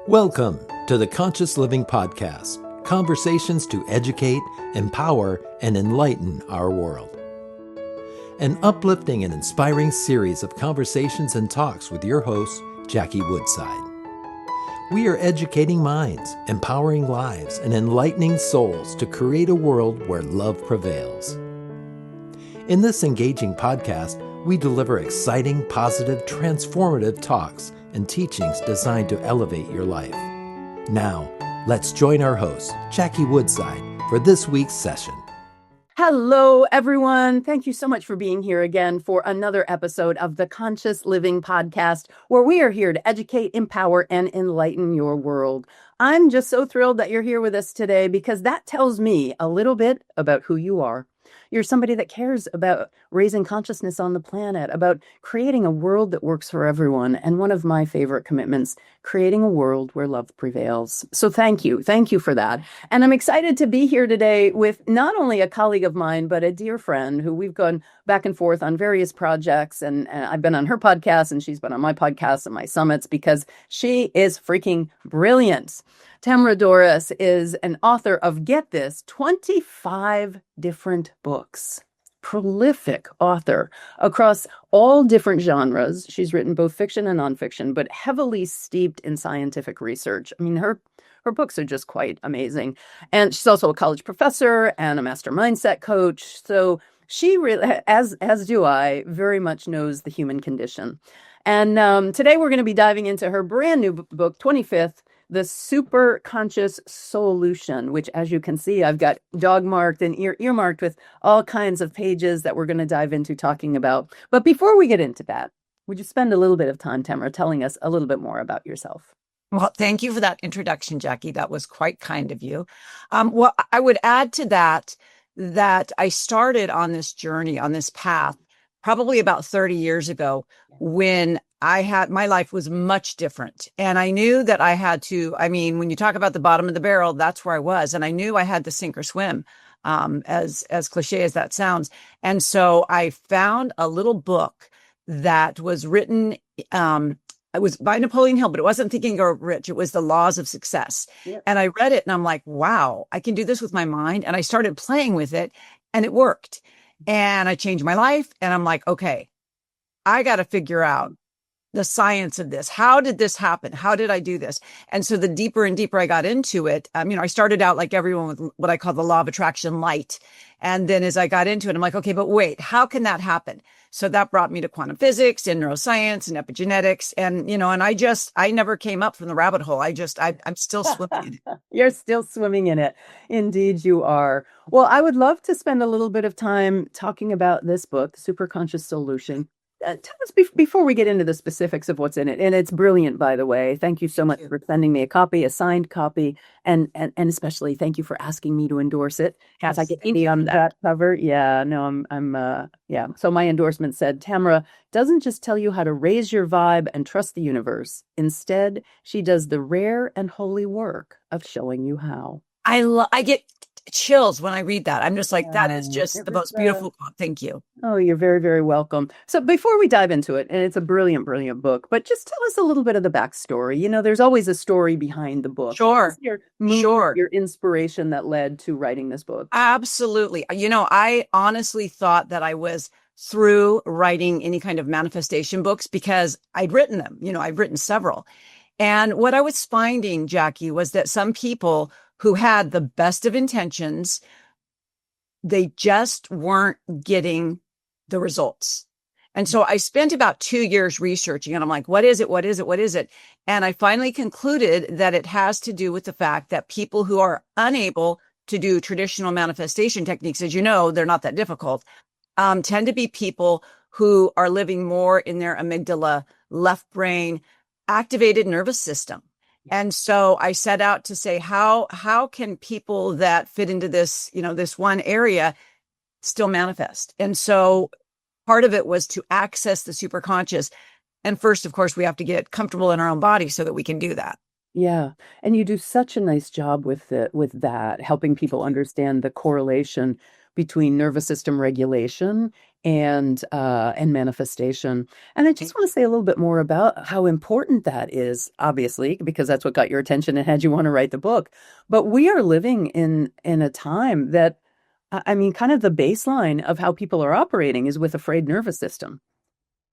Welcome to the Conscious Living Podcast, conversations to educate, empower, and enlighten our world. An uplifting and inspiring series of conversations and talks with your host, Jackie Woodside. We are educating minds, empowering lives, and enlightening souls to create a world where love prevails. In this engaging podcast, we deliver exciting, positive, transformative talks and teachings designed to elevate your life. Now, let's join our host, Jackie Woodside, for this week's session. Hello, everyone. Thank you so much for being here again for another episode of the Conscious Living Podcast, where we are here to educate, empower, and enlighten your world. I'm just so thrilled that you're here with us today because that tells me a little bit about who you are. You're somebody that cares about raising consciousness on the planet, about creating a world that works for everyone. And one of my favorite commitments, creating a world where love prevails. So thank you. Thank you for that. And I'm excited to be here today with not only a colleague of mine, but a dear friend who we've gone back and forth on various projects. And I've been on her podcast and she's been on my podcast and my summits because she is freaking brilliant. Tamara Dorris is an author of, get this, 25 different books. Prolific author across all different genres. She's written both fiction and nonfiction, but heavily steeped in scientific research. I mean, her books are just quite amazing. And she's also a college professor and a master mindset coach. So she really, as do I, very much knows the human condition. And today we're going to be diving into her brand new book, 25th, The Superconscious Solution, which, as you can see, I've got dog-marked and earmarked with all kinds of pages that we're going to dive into talking about. But before we get into that, would you spend a little bit of time, Tamara, telling us a little bit more about yourself? Well, thank you for that introduction, Jackie. That was quite kind of you. Well, I would add to that I started on this journey, on this path, probably about 30 years ago when my life was much different. And I knew that I had to, when you talk about the bottom of the barrel, that's where I was. And I knew I had to sink or swim, as cliche as that sounds. And so I found a little book that was written, it was by Napoleon Hill, but it wasn't Think and Grow Rich. It was The Laws of Success. Yep. And I read it and I'm like, wow, I can do this with my mind. And I started playing with it and it worked. And I changed my life. And I'm like, okay, I got to figure out the science of this. How did this happen? How did I do this? And so the deeper and deeper I got into it, I started out like everyone with what I call the law of attraction light. And then as I got into it, I'm like, okay, but wait, how can that happen? So that brought me to quantum physics and neuroscience and epigenetics. And, I never came up from the rabbit hole. I'm still swimming in it. You're still swimming in it. Indeed, you are. Well, I would love to spend a little bit of time talking about this book, The Superconscious Solution. Tell us before we get into the specifics of what's in it. And it's brilliant, by the way. Thank you so much for sending me a copy, a signed copy. And especially thank you for asking me to endorse it. Yes, I get me on that cover. Yeah, no, yeah. So my endorsement said, Tamara doesn't just tell you how to raise your vibe and trust the universe. Instead, she does the rare and holy work of showing you how. I get chills when I read that. I'm just like, that is just the most beautiful book. Thank you. Oh, you're very, very welcome. So before we dive into it, and it's a brilliant, brilliant book, but just tell us a little bit of the backstory. There's always a story behind the book. Sure. Your inspiration that led to writing this book. Absolutely. I honestly thought that I was through writing any kind of manifestation books because I'd written them. I've written several. And what I was finding, Jackie, was that some people who had the best of intentions, they just weren't getting the results. And so I spent about 2 years researching and I'm like, what is it? What is it? What is it? And I finally concluded that it has to do with the fact that people who are unable to do traditional manifestation techniques, as you know, they're not that difficult, tend to be people who are living more in their amygdala, left brain, activated nervous system. And so I set out to say, how can people that fit into this, this one area still manifest? And so part of it was to access the superconscious. And first, of course, we have to get comfortable in our own body so that we can do that. Yeah. And you do such a nice job with that, helping people understand the correlation between nervous system regulation and manifestation. And I just want to say a little bit more about how important that is, obviously, because that's what got your attention and had you want to write the book. But we are living in a time that, I mean, kind of the baseline of how people are operating is with a frayed nervous system.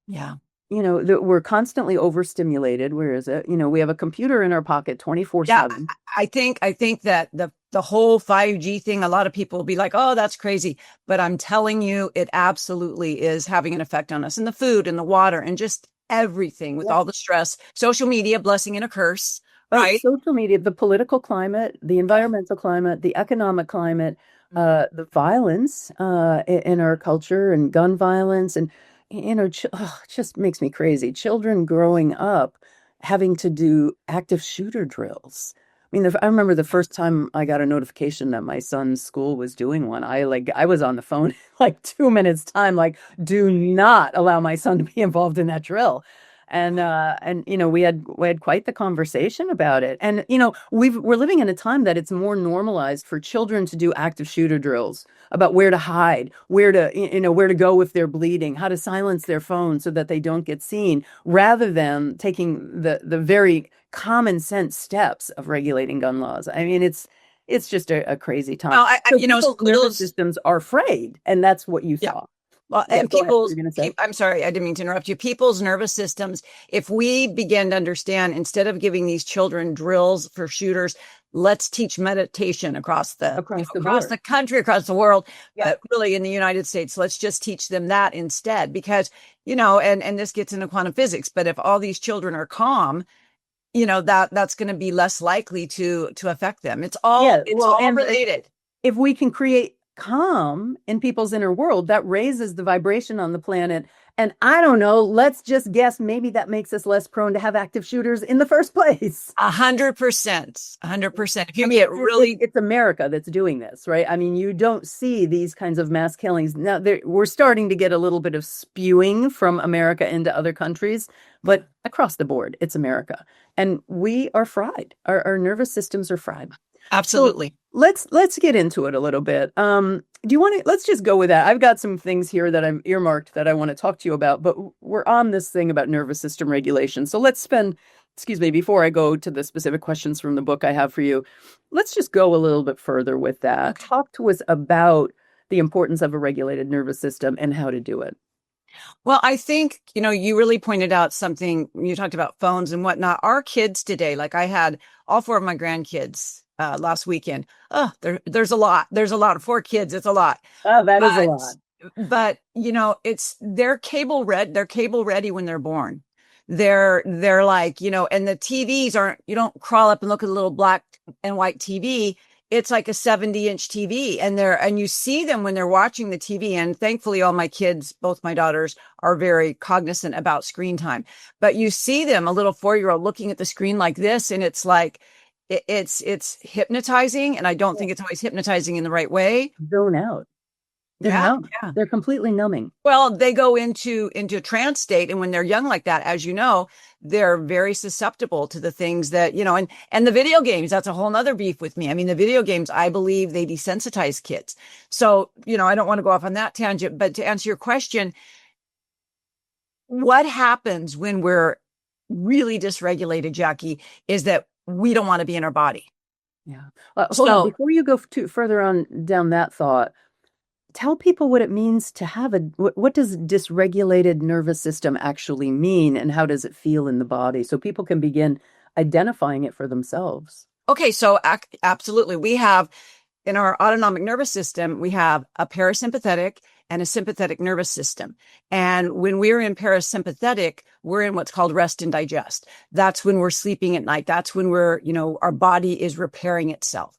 Yeah. You know, that we're constantly overstimulated. Where is it? You know, we have a computer in our pocket 24/7. Yeah, I think that the whole 5G thing, a lot of people will be like, oh, that's crazy. But I'm telling you, it absolutely is having an effect on us, and the food and the water and just everything with all the stress. Social media, blessing and a curse, right? Social media, the political climate, the environmental climate, the economic climate, the violence in our culture, and gun violence, and you know, it just makes me crazy. Children growing up having to do active shooter drills. I mean, I remember the first time I got a notification that my son's school was doing one. I was on the phone like 2 minutes time, like, do not allow my son to be involved in that drill. And you know, we had quite the conversation about it. And you know, we're living in a time that it's more normalized for children to do active shooter drills about where to hide, where to go if they're bleeding, how to silence their phone so that they don't get seen, rather than taking the very common sense steps of regulating gun laws. I mean, it's just a crazy time. Well, so people's nervous systems are frayed, and that's what you saw. Well, and I'm sorry, I didn't mean to interrupt you. People's nervous systems, if we begin to understand, instead of giving these children drills for shooters, let's teach meditation across the country, across the world, but really in the United States, let's just teach them that instead. Because, you know, and this gets into quantum physics, but if all these children are calm, you know, that's going to be less likely to affect them. It's all related. If we can create calm in people's inner world, that raises the vibration on the planet. And I don't know, let's just guess, maybe that makes us less prone to have active shooters in the first place. 100%. 100%. If you mean it really, it's America that's doing this, right? I mean, you don't see these kinds of mass killings. Now we're starting to get a little bit of spewing from America into other countries, but across the board, it's America. And we are fried. Our nervous systems are fried. Absolutely. So let's get into it a little bit. Do you want to, let's just go with that. I've got some things here that I'm earmarked that I want to talk to you about, but we're on this thing about nervous system regulation. So let's before I go to the specific questions from the book I have for you, let's just go a little bit further with that. Talk to us about the importance of a regulated nervous system and how to do it. Well, I think, you know, you really pointed out something. You talked about phones and whatnot. Our kids today, like I had all 4 of my grandkids last weekend. Oh, there's a lot. There's a lot of 4 kids. It's a lot. Oh, that is a lot. But you know, they're cable ready when they're born. They're like, you know, and the TVs aren't, you don't crawl up and look at a little black and white TV. It's like a 70-inch TV, and you see them when they're watching the TV. And thankfully, all my kids, both my daughters, are very cognizant about screen time. But you see them, a little 4-year-old, looking at the screen like this, and it's like, it's hypnotizing. And I don't think it's always hypnotizing in the right way. Zone out. They're completely numbing. Well, they go into a trance state. And when they're young like that, as you know, they're very susceptible to the things that, you know, and the video games, that's a whole nother beef with me. I mean, the video games, I believe they desensitize kids. So, you know, I don't want to go off on that tangent, but to answer your question, what happens when we're really dysregulated, Jackie, is that we don't want to be in our body. Yeah. Hold on. Before you go further on down that thought, tell people what it means to have what does dysregulated nervous system actually mean, and how does it feel in the body, so people can begin identifying it for themselves. Okay, so absolutely. We have, in our autonomic nervous system, we have a parasympathetic and a sympathetic nervous system. And when we're in parasympathetic, we're in what's called rest and digest. That's when we're sleeping at night. That's when our body is repairing itself.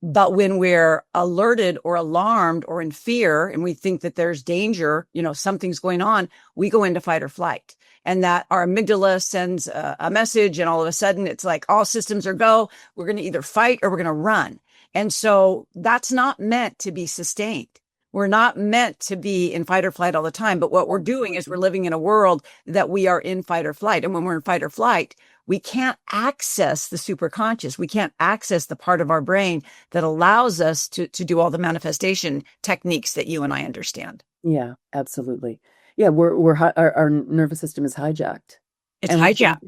But when we're alerted or alarmed or in fear, and we think that there's danger, you know, something's going on, we go into fight or flight. And that our amygdala sends a message, and all of a sudden it's like all systems are go. We're going to either fight or we're going to run. And so that's not meant to be sustained. We're not meant to be in fight or flight all the time. But what we're doing is we're living in a world that we are in fight or flight. And when we're in fight or flight, we can't access the superconscious. We can't access the part of our brain that allows us to do all the manifestation techniques that you and I understand. Yeah, absolutely. Yeah, our nervous system is hijacked. It's And hijacked.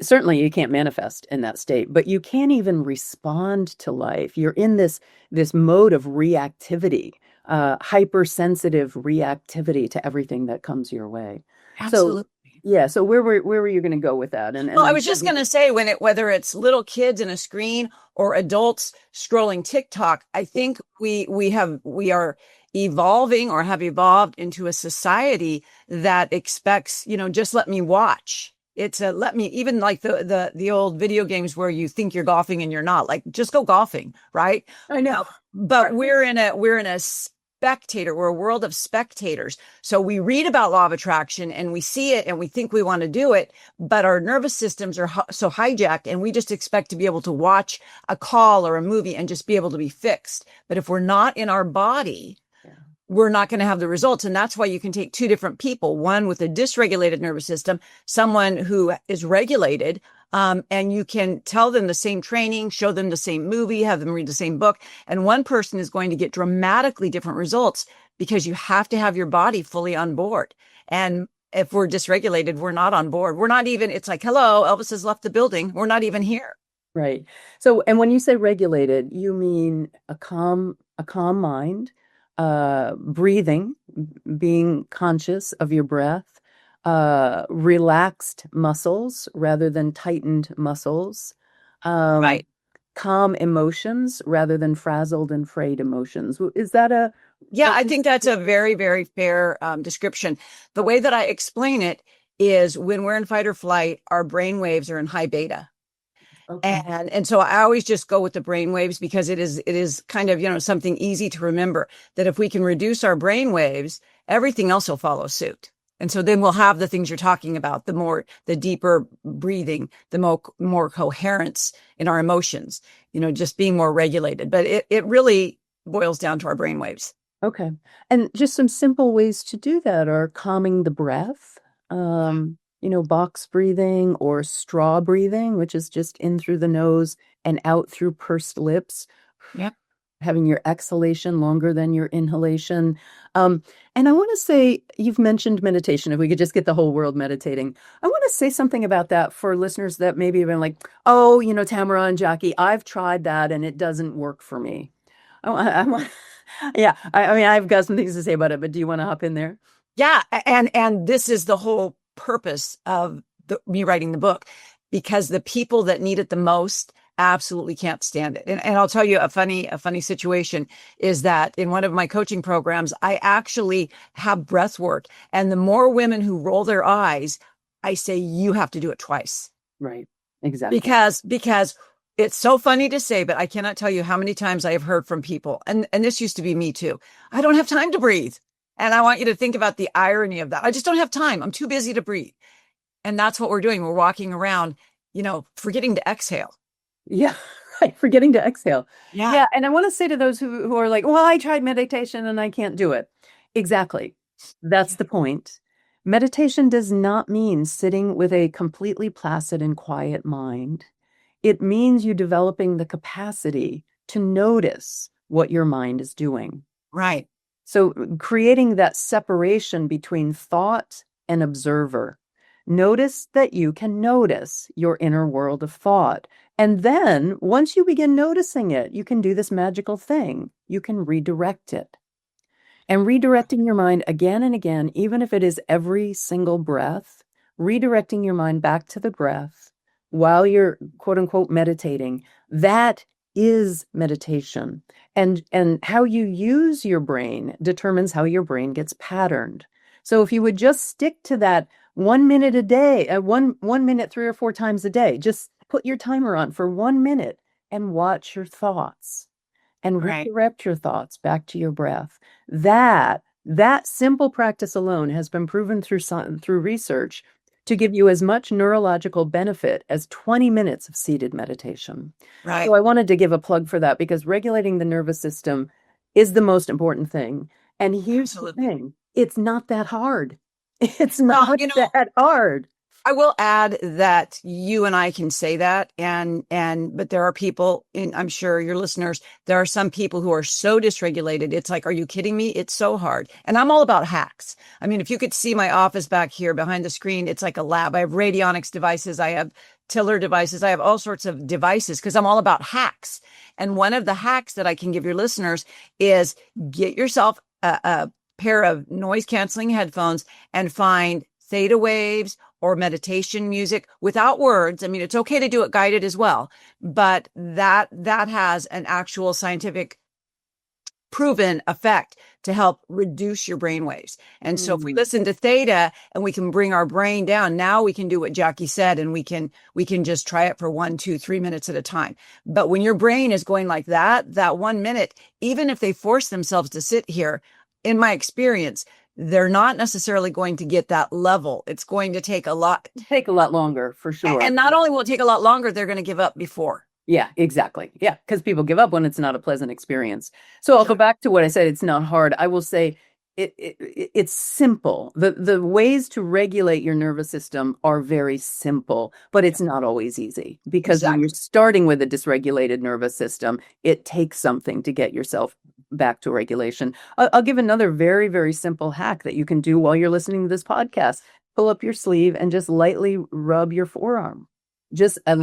certainly you can't manifest in that state, but you can't even respond to life. You're in this mode of reactivity, hypersensitive reactivity to everything that comes your way. Absolutely. So yeah, so where were you going to go with that? And well, I was just going to say, whether it's little kids in a screen or adults scrolling TikTok, I think we are evolving or have evolved into a society that expects, just let me watch. It's let me, even like the old video games where you think you're golfing and you're not, like, just go golfing, right? I know. But we're in a spectator. We're a world of spectators. So we read about law of attraction and we see it and we think we want to do it, but our nervous systems are so hijacked and we just expect to be able to watch a call or a movie and just be able to be fixed. But if we're not in our body, we're not going to have the results. And that's why you can take two different people, one with a dysregulated nervous system, someone who is regulated, and you can tell them the same training, show them the same movie, have them read the same book. And one person is going to get dramatically different results because you have to have your body fully on board. And if we're dysregulated, we're not on board. We're not even, it's like, hello, Elvis has left the building. We're not even here. Right. So, and when you say regulated, you mean a calm mind, breathing, being conscious of your breath, relaxed muscles rather than tightened muscles, Right. calm emotions rather than frazzled and frayed emotions. Is that Yeah, I think that's a very, very fair description. The way that I explain it is when we're in fight or flight, our brain waves are in high beta. Okay. And so I always just go with the brain waves because it is kind of, something easy to remember that if we can reduce our brain waves, everything else will follow suit. And so then we'll have the things you're talking about, the deeper breathing, the more coherence in our emotions, just being more regulated. But it really boils down to our brain waves. Okay. And just some simple ways to do that are calming the breath, box breathing or straw breathing, which is just in through the nose and out through pursed lips. Yep. Having your exhalation longer than your inhalation. And I want to say, you've mentioned meditation. If we could just get the whole world meditating. I want to say something about that for listeners that maybe have been like, oh, Tamara and Jackie, I've tried that and it doesn't work for me. Yeah, I mean, I've got some things to say about it, but do you want to hop in there? Yeah. And this is the whole purpose of me writing the book, because the people that need it the most absolutely can't stand it. And I'll tell you a funny situation is that in one of my coaching programs, I actually have breath work. And the more women who roll their eyes, I say, you have to do it twice. Right. Exactly. Because it's so funny to say, but I cannot tell you how many times I have heard from people. And this used to be me too. I don't have time to breathe. And I want you to think about the irony of that. I just don't have time. I'm too busy to breathe. And that's what we're doing. We're walking around, forgetting to exhale. Yeah, right. Forgetting to exhale. Yeah. Yeah. And I want to say to those who are like, well, I tried meditation and I can't do it. Exactly. That's the point. Meditation does not mean sitting with a completely placid and quiet mind. It means you developing the capacity to notice what your mind is doing. Right. So creating that separation between thought and observer. Notice that you can notice your inner world of thought. And then once you begin noticing it, you can do this magical thing. You can redirect it. And redirecting your mind again and again, even if it is every single breath, redirecting your mind back to the breath while you're quote unquote meditating, that is meditation. And how you use your brain determines how your brain gets patterned. So if you would just stick to that 1 minute a day, one minute 3 or 4 times a day, just put your timer on for 1 minute and watch your thoughts and redirect your thoughts back to your breath. That simple practice alone has been proven through research to give you as much neurological benefit as 20 minutes of seated meditation. Right. So I wanted to give a plug for that because regulating the nervous system is the most important thing. And here's the thing. It's not that hard. It's not that hard. I will add that you and I can say that, but there are people, and I'm sure your listeners, there are some people who are so dysregulated. It's like, are you kidding me? It's so hard. And I'm all about hacks. I mean, if you could see my office back here behind the screen, it's like a lab. I have radionics devices. I have tiller devices. I have all sorts of devices because I'm all about hacks. And one of the hacks that I can give your listeners is get yourself a pair of noise canceling headphones and find theta waves or meditation music without words. I mean, it's okay to do it guided as well, but that has an actual scientific proven effect to help reduce your brain waves. And so if we listen to theta and we can bring our brain down, now we can do what Jackie said, and we can just try it for 1, 2, 3 minutes at a time. But when your brain is going like that 1 minute, even if they force themselves to sit here, in my experience, they're not necessarily going to get that level. It's going to take a lot longer, for sure. And not only will it take a lot longer, they're going to give up before. Yeah, exactly. Yeah, because people give up when it's not a pleasant experience. So I'll go back to what I said. It's not hard. I will say it's simple. The ways to regulate your nervous system are very simple, but it's not always easy, because when you're starting with a dysregulated nervous system, it takes something to get yourself back to regulation. I'll give another very, very simple hack that you can do while you're listening to this podcast. Pull up your sleeve and just lightly rub your forearm. Just a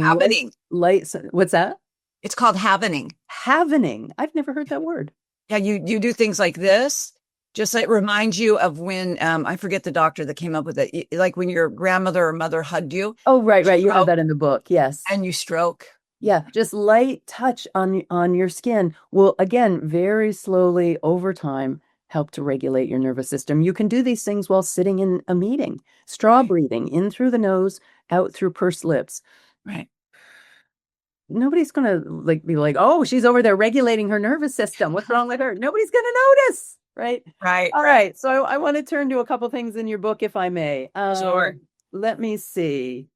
light. What's that? It's called havening. Havening. I've never heard that word. Yeah, you do things like this. Just like remind you of when, I forget the doctor that came up with it, like when your grandmother or mother hugged you. Oh, right. You have that in the book. Yes. And you stroke. Yeah. Just light touch on your skin will, again, very slowly over time, help to regulate your nervous system. You can do these things while sitting in a meeting. Straw breathing, in through the nose, out through pursed lips. Right. Nobody's going to be like, oh, she's over there regulating her nervous system. What's wrong with her? Nobody's going to notice. Right. All right. So I want to turn to a couple things in your book, if I may. Sure. Let me see.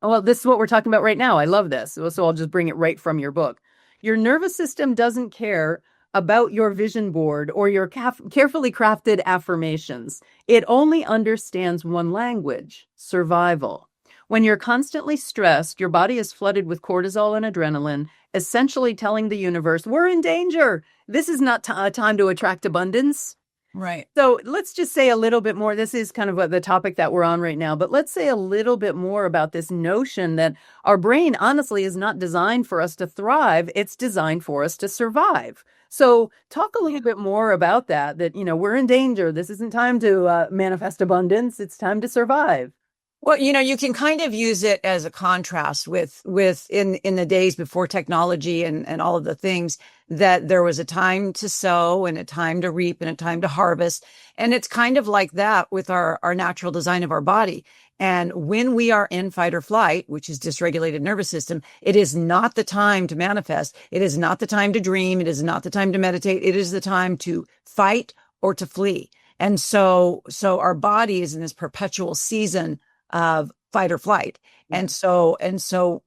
Oh, well, this is what we're talking about right now. I love this. So I'll just bring it right from your book. Your nervous system doesn't care about your vision board or your carefully crafted affirmations. It only understands one language: survival. When you're constantly stressed, your body is flooded with cortisol and adrenaline, essentially telling the universe, we're in danger. This is not a time to attract abundance. Right. So let's just say a little bit more. This is kind of the topic that we're on right now, but let's say a little bit more about this notion that our brain, honestly, is not designed for us to thrive. It's designed for us to survive. So talk a little bit more about that, we're in danger. This isn't time to manifest abundance. It's time to survive. Well, you can kind of use it as a contrast with in the days before technology and all of the things, that there was a time to sow and a time to reap and a time to harvest. And it's kind of like that with our natural design of our body. And when we are in fight or flight, which is dysregulated nervous system, it is not the time to manifest. It is not the time to dream. It is not the time to meditate. It is the time to fight or to flee. And so our body is in this perpetual season of fight or flight. And so it's so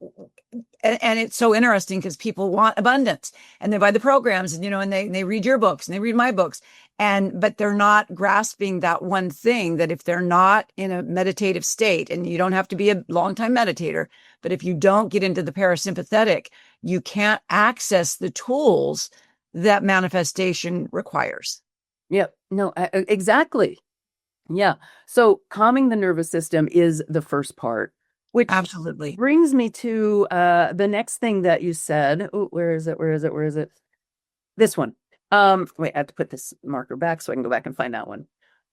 interesting because people want abundance, and they buy the programs, and they read your books and they read my books, but they're not grasping that one thing, that if they're not in a meditative state, and you don't have to be a longtime meditator, but if you don't get into the parasympathetic, you can't access the tools that manifestation requires. Yep. No, exactly. Yeah. So calming the nervous system is the first part, which absolutely brings me to the next thing that you said. Oh, where is it? This one. Wait, I have to put this marker back so I can go back and find that one.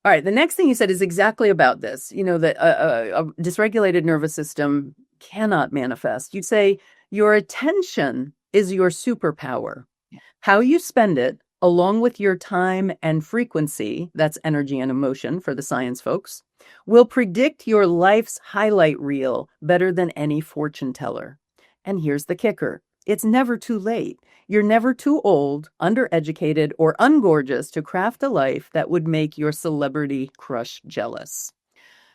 All right. The next thing you said is exactly about this, that a dysregulated nervous system cannot manifest. You say your attention is your superpower. Yeah. How you spend it, along with your time and frequency, that's energy and emotion for the science folks, will predict your life's highlight reel better than any fortune teller. And here's the kicker. It's never too late. You're never too old, undereducated, or ungorgeous to craft a life that would make your celebrity crush jealous.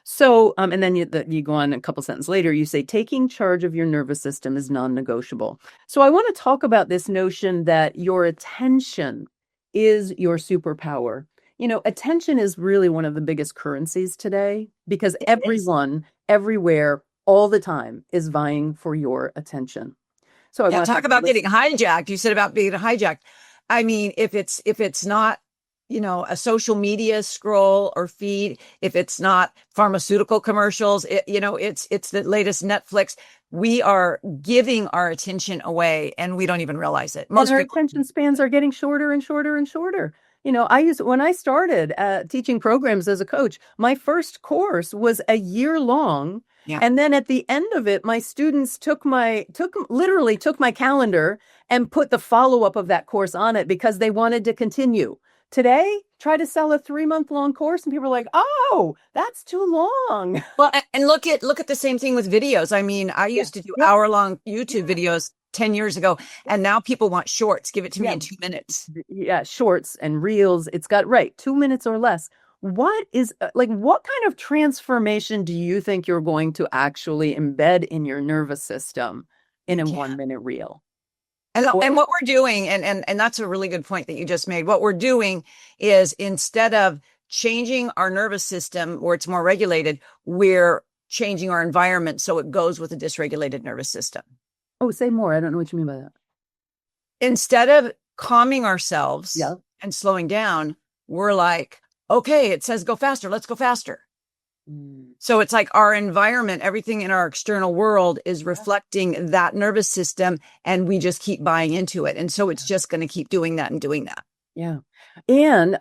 So, and then you go on a couple sentences later, you say, taking charge of your nervous system is non-negotiable. So I want to talk about this notion that your attention is your superpower. Attention is really one of the biggest currencies today because It is. everyone, everywhere, all the time is vying for your attention. So I Yeah, want to talk talk about about this. getting hijacked. You said about being hijacked. I mean, if it's not, a social media scroll or feed, if it's not pharmaceutical commercials, it's the latest Netflix. We are giving our attention away and we don't even realize it. And Most our people. attention spans are getting shorter and shorter and shorter. When I started teaching programs as a coach, my first course was a year long. Yeah. And then at the end of it, my students literally took my calendar and put the follow-up of that course on it because they wanted to continue. Today, try to sell a 3-month long course and people are like, oh, that's too long. Well, and look at the same thing with videos. I mean, I Yeah. used to do Yep. hour-long YouTube videos 10 years ago, and now people want shorts. Give it to me Yeah. in 2 minutes. Yeah, shorts and reels. It's got 2 minutes or less. What kind of transformation do you think you're going to actually embed in your nervous system in a Yeah. 1-minute reel? And what we're doing, and that's a really good point that you just made. What we're doing is instead of changing our nervous system where it's more regulated, we're changing our environment so it goes with a dysregulated nervous system. Oh, say more. I don't know what you mean by that. Instead of calming ourselves Yeah. and slowing down, we're like, okay, it says go faster. Let's go faster. So it's like our environment, everything in our external world is reflecting that nervous system, and we just keep buying into it. And so it's just going to keep doing that and doing that. Yeah. And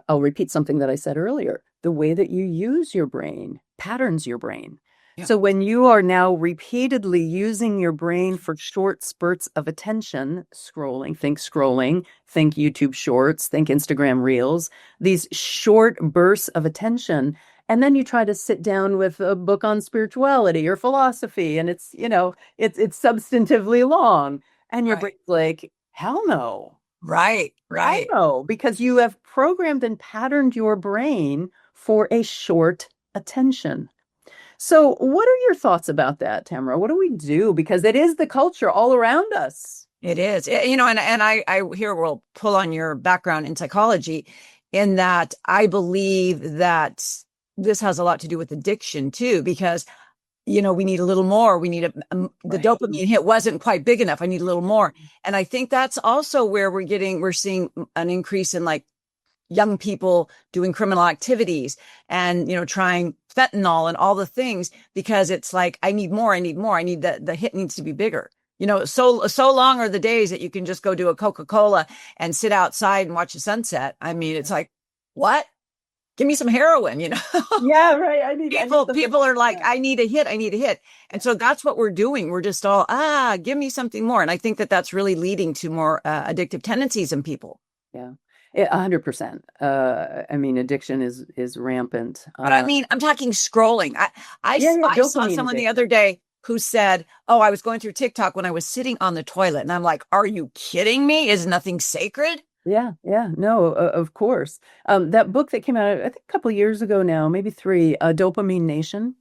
I'll repeat something that I said earlier. The way that you use your brain patterns your brain. Yeah. So when you are now repeatedly using your brain for short spurts of attention, scrolling, think YouTube shorts, think Instagram reels, these short bursts of attention, and then you try to sit down with a book on spirituality or philosophy, and it's substantively long, and your Right. brain's like, hell no. Right. I know, because you have programmed and patterned your brain for a short attention. So what are your thoughts about that, Tamara? What do we do? Because it is the culture all around us. It is, and I here will pull on your background in psychology in that I believe that this has a lot to do with addiction too, because we need a little more. We need the Right. dopamine hit wasn't quite big enough. I need a little more. And I think that's also where we're seeing an increase in like young people doing criminal activities and, trying fentanyl and all the things, because it's like, I need more. I need the hit needs to be bigger. So long are the days that you can just go do a Coca-Cola and sit outside and watch the sunset. I mean, it's like, what? Give me some heroin, Yeah, right. I need People are like, I need a hit. And so that's what we're doing. We're just all, give me something more. And I think that that's really leading to more addictive tendencies in people. Yeah, 100%. I mean, addiction is rampant. But I mean, I'm talking scrolling. I saw dopamine someone the addiction. other day who said, oh, I was going through TikTok when I was sitting on the toilet. And I'm like, are you kidding me? Is nothing sacred? Yeah, no, of course. That book that came out, I think a couple of years ago now, maybe 3, Dopamine Nation.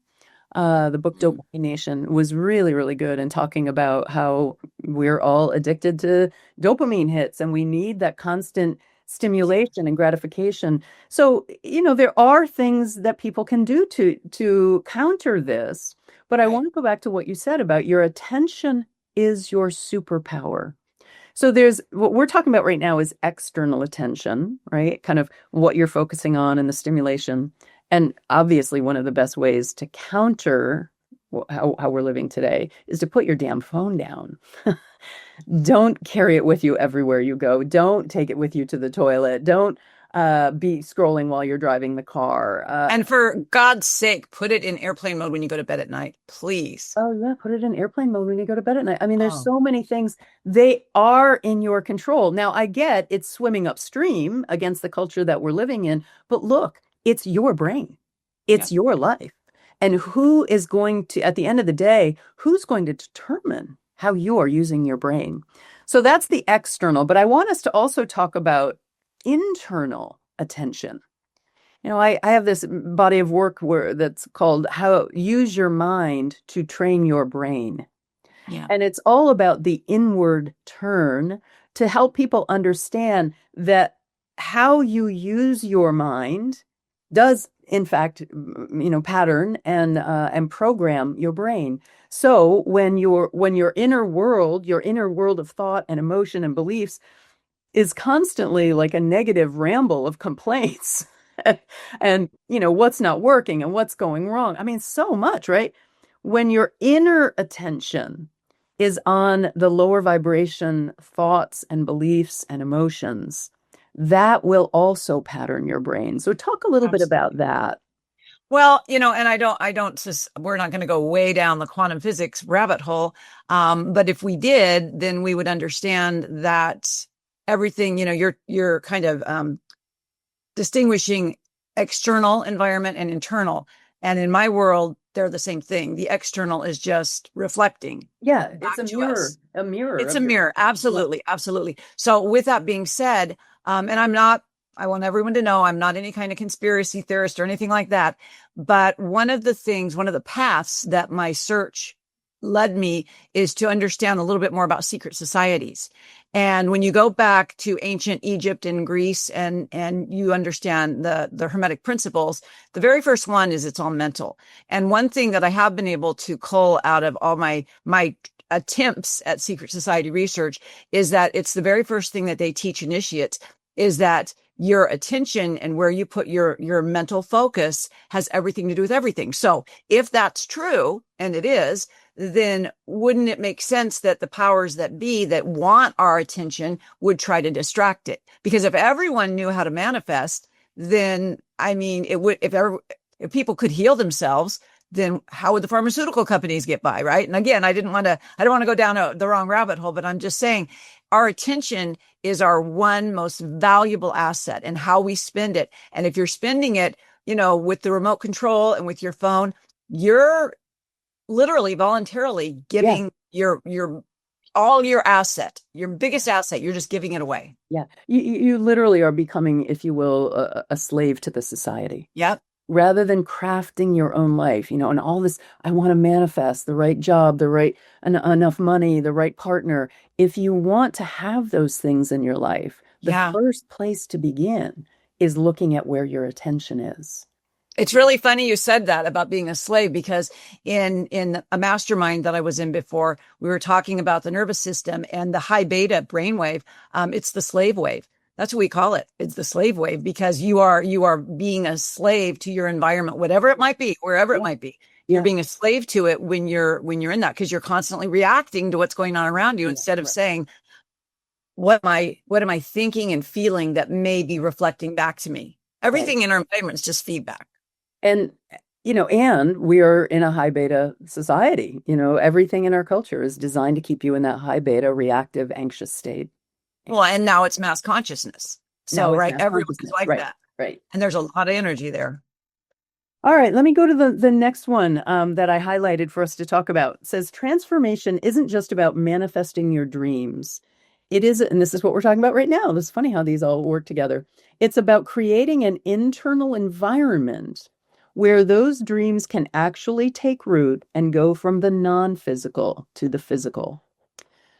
The book Dopamine Nation was really, really good in talking about how we're all addicted to dopamine hits and we need that constant stimulation and gratification. So, there are things that people can do to counter this. But I want to go back to what you said about your attention is your superpower. So what we're talking about right now is external attention, right? Kind of what you're focusing on and the stimulation. And obviously one of the best ways to counter how we're living today is to put your damn phone down. Don't carry it with you everywhere you go. Don't take it with you to the toilet. Don't be scrolling while you're driving the car. And for God's sake, put it in airplane mode when you go to bed at night, please. Oh, yeah. Put it in airplane mode when you go to bed at night. I mean, there's so many things. They are in your control. Now, I get it's swimming upstream against the culture that we're living in. But look, it's your brain. It's your life. And who is going to, at the end of the day, who's going to determine how you are using your brain? So that's the external. But I want us to also talk about internal attention. I have this body of work that's called How Use Your Mind to Train Your Brain. Yeah. And it's all about the inward turn to help people understand that how you use your mind does, in fact, pattern and program your brain. So when your inner world of thought and emotion and beliefs is constantly like a negative ramble of complaints and what's not working and what's going wrong. I mean, so much, right? When your inner attention is on the lower vibration thoughts and beliefs and emotions, that will also pattern your brain. So talk a little bit about that. Well, and we're not going to go way down the quantum physics rabbit hole. But if we did, then we would understand that everything, you're kind of distinguishing external environment and internal. And in my world, they're the same thing. The external is just reflecting. Yeah, it's a mirror. A mirror. It's a mirror. Absolutely. Absolutely. So with that being said, and I want everyone to know I'm not any kind of conspiracy theorist or anything like that. But one of the paths that my search led me is to understand a little bit more about secret societies. And when you go back to ancient Egypt and Greece and you understand the Hermetic principles, the very first one is it's all mental. And one thing that I have been able to cull out of all my attempts at secret society research is that it's the very first thing that they teach initiates is that your attention and where you put your mental focus has everything to do with everything. So if that's true, and it is, then wouldn't it make sense that the powers that be that want our attention would try to distract it? Because if everyone knew how to manifest, then, I mean, it would, if people could heal themselves, then how would the pharmaceutical companies get by, right? And again, I don't want to go down the wrong rabbit hole, but I'm just saying our attention is our one most valuable asset and how we spend it. And if you're spending it, with the remote control and with your phone, you're literally voluntarily giving your all your asset, your biggest asset, you're just giving it away. Yeah. You literally are becoming, if you will, a slave to the society. Yep. Rather than crafting your own life, and all this, I want to manifest the right job, the right enough money, the right partner. If you want to have those things in your life, the first place to begin is looking at where your attention is. It's really funny you said that about being a slave, because in a mastermind that I was in before, we were talking about the nervous system and the high beta brainwave. It's the slave wave. That's what we call it. It's the slave wave, because you are being a slave to your environment, whatever it might be, wherever it might be. You're being a slave to it when you're in that, because you're constantly reacting to what's going on around you instead of saying, what am I thinking and feeling that may be reflecting back to me? Everything in our environment is just feedback. And, and we are in a high beta society. Everything in our culture is designed to keep you in that high beta, reactive, anxious state. Well, and now it's mass consciousness. So, right, everyone's like that. Right. And there's a lot of energy there. All right, let me go to the next one that I highlighted for us to talk about. It says transformation isn't just about manifesting your dreams. It is, and this is what we're talking about right now. It's funny how these all work together. It's about creating an internal environment where those dreams can actually take root and go from the non-physical to the physical.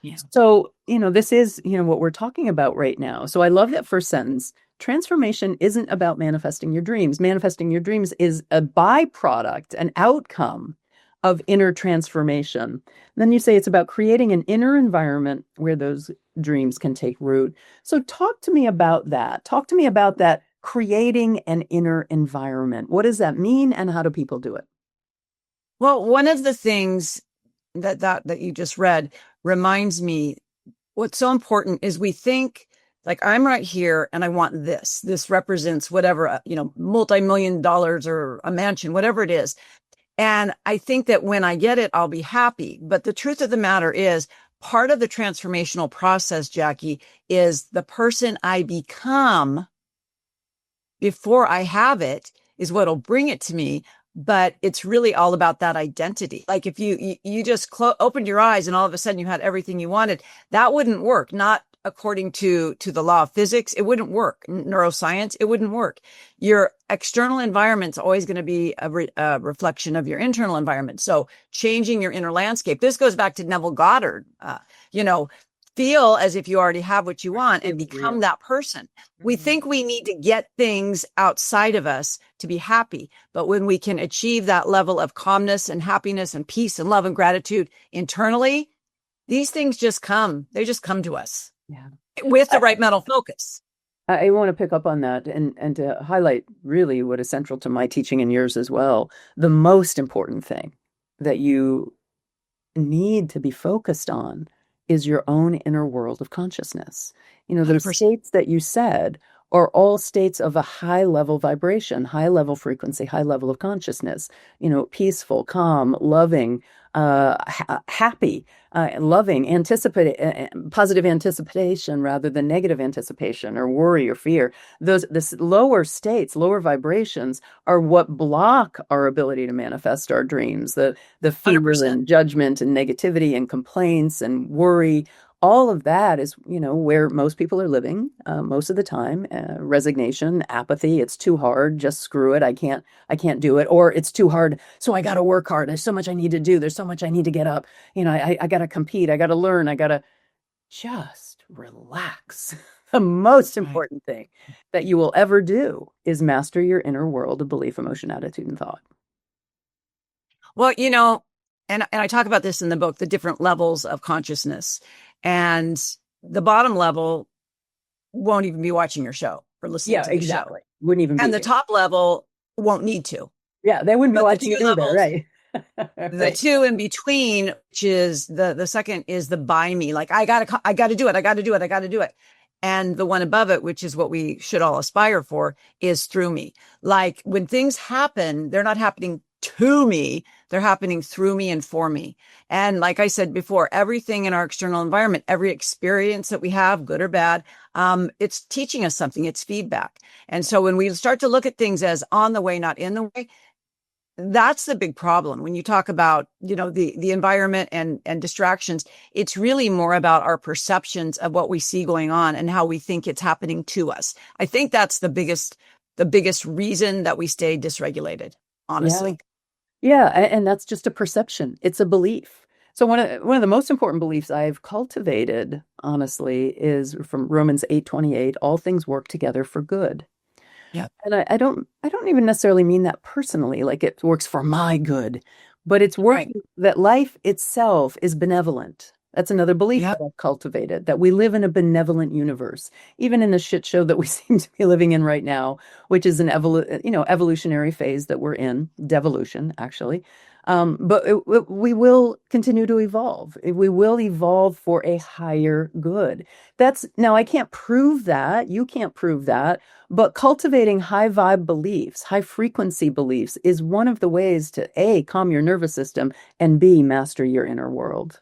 Yeah. So, this is, what we're talking about right now. So I love that first sentence. Transformation isn't about manifesting your dreams. Manifesting your dreams is a byproduct, an outcome of inner transformation. And then you say it's about creating an inner environment where those dreams can take root. So talk to me about that. Talk to me about that, creating an inner environment. What does that mean, and how do people do it? Well, one of the things that you just read reminds me, what's so important is we think like, I'm right here and I want this. This represents whatever, multi-million dollars or a mansion, whatever it is. And I think that when I get it, I'll be happy. But the truth of the matter is, part of the transformational process, Jackie, is the person I become before I have it is what'll bring it to me. But it's really all about that identity. Like if you just opened your eyes and all of a sudden you had everything you wanted, that wouldn't work. Not according to the law of physics. It wouldn't work. Neuroscience, it wouldn't work. Your external environment's always going to be a reflection of your internal environment. So changing your inner landscape. This goes back to Neville Goddard. feel as if you already have what you want and It's become real. that person. We think we need to get things outside of us to be happy. But when we can achieve that level of calmness and happiness and peace and love and gratitude internally, these things just come. They just come to us Yeah. with the right mental focus. I want to pick up on that and to highlight really what is central to my teaching and yours as well. The most important thing that you need to be focused on is your own inner world of consciousness. Those 100%. states that you said are all states of a high level vibration, high level frequency, high level of consciousness, peaceful, calm, loving, happy, loving, positive anticipation rather than negative anticipation or worry or fear. This lower states, lower vibrations are what block our ability to manifest our dreams. The fear 100%. and judgment and negativity and complaints and worry, all of that is, where most people are living most of the time. Resignation, apathy, it's too hard, just screw it. I can't do it. Or it's too hard, so I got to work hard. There's so much I need to do. There's so much I need to get up. I got to compete. I got to learn. I got to just relax. The most important thing that you will ever do is master your inner world of belief, emotion, attitude, and thought. Well, and I talk about this in the book, the different levels of consciousness. And the bottom level won't even be watching your show or listening to the show. Wouldn't even be. And the top level won't need to. Yeah, they wouldn't be But watching it either, right? The two in between, which is the second, is the by me. Like, I gotta do it. I gotta do it. I gotta do it. And the one above it, which is what we should all aspire for, is through me. Like, when things happen, they're not happening to me, they're happening through me and for me. And like I said before, everything in our external environment, every experience that we have, good or bad, it's teaching us something. It's feedback. And so when we start to look at things as on the way, not in the way, that's the big problem. When you talk about, the environment and distractions, it's really more about our perceptions of what we see going on and how we think it's happening to us. I think that's the biggest reason that we stay dysregulated, honestly. Yeah, and that's just a perception. It's a belief. So one of the most important beliefs I've cultivated, honestly, is from Romans 8:28, all things work together for good. Yeah. And I don't even necessarily mean that personally, like it works for my good, but it's working that life itself is benevolent. That's another belief that I've cultivated, that we live in a benevolent universe, even in the shit show that we seem to be living in right now, which is an evolutionary phase that we're in, devolution, actually. But we will continue to evolve. We will evolve for a higher good. Now I can't prove that. You can't prove that. But cultivating high vibe beliefs, high frequency beliefs is one of the ways to A, calm your nervous system, and B, master your inner world.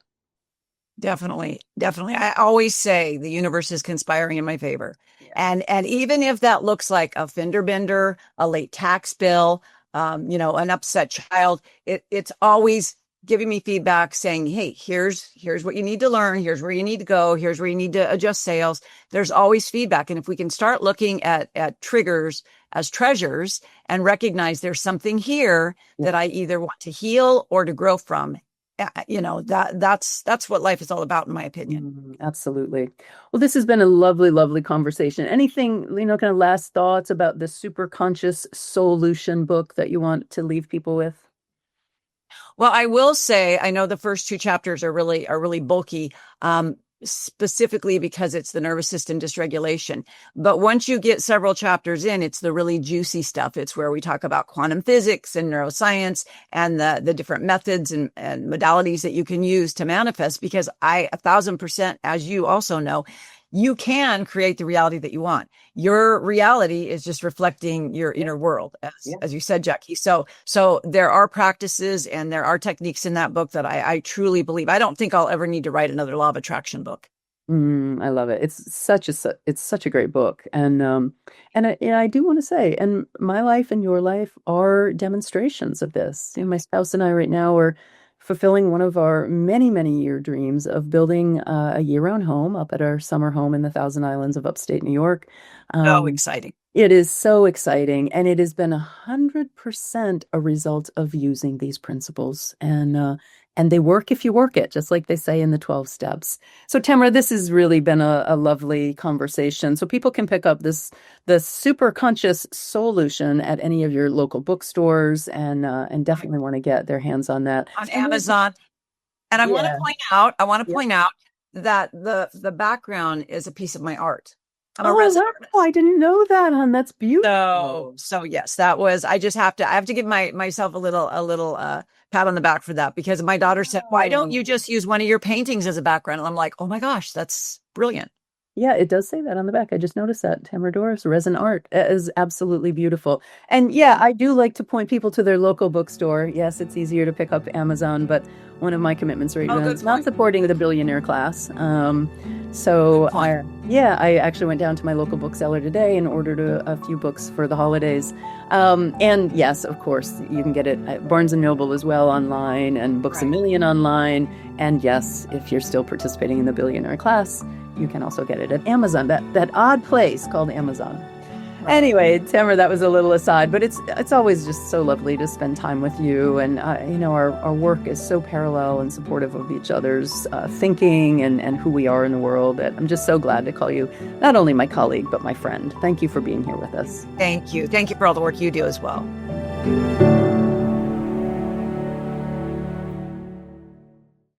Definitely. I always say the universe is conspiring in my favor. Yeah. And even if that looks like a fender bender, a late tax bill, an upset child, it's always giving me feedback saying, hey, here's what you need to learn. Here's where you need to go. Here's where you need to adjust sails. There's always feedback. And if we can start looking at triggers as treasures and recognize there's something here that I either want to heal or to grow from, that's what life is all about, in my opinion. Absolutely. Well, this has been a lovely, lovely conversation. Anything, kind of last thoughts about the Superconscious Solution book that you want to leave people with? Well, I will say, I know the first two chapters are really bulky, specifically because it's the nervous system dysregulation. But once you get several chapters in, it's the really juicy stuff. It's where we talk about quantum physics and neuroscience and the different methods and modalities that you can use to manifest, because 1,000%, as you also know, you can create the reality that you want. Your reality is just reflecting your inner world, as you said, Jackie. So there are practices and there are techniques in that book that I truly believe. I don't think I'll ever need to write another law of attraction book. I love it. It's such a great book. And I do want to say, and my life and your life are demonstrations of this. My spouse and I right now are fulfilling one of our many, many year dreams of building a year-round home up at our summer home in the Thousand Islands of upstate New York. Exciting. It is so exciting. And it has been 100% a result of using these principles and and they work if you work it, just like they say in the 12 steps. So Tamara, this has really been a lovely conversation. So people can pick up the superconscious solution at any of your local bookstores, and definitely want to get their hands on that. On Amazon. And I want to point out that the background is a piece of my art. I'm a resident artist. I didn't know that, hon. That's beautiful. So yes, that was, I have to give myself a little pat on the back for that, because my daughter said, why don't you just use one of your paintings as a background? And I'm like, oh my gosh, that's brilliant. Yeah, it does say that on the back. I just noticed that. Tamara Dorris, resin art. It is absolutely beautiful. And yeah, I do like to point people to their local bookstore. Yes, it's easier to pick up Amazon, but one of my commitments right now is not supporting the billionaire class. I actually went down to my local bookseller today and ordered a few books for the holidays. And yes, of course, you can get it at Barnes & Noble as well online, and Books A Million online. And yes, if you're still participating in the billionaire class, you can also get it at Amazon, that odd place called Amazon. Right. Anyway, Tamara, that was a little aside, but it's always just so lovely to spend time with you. And, our work is so parallel and supportive of each other's thinking and who we are in the world. I'm just so glad to call you not only my colleague, but my friend. Thank you for being here with us. Thank you. Thank you for all the work you do as well.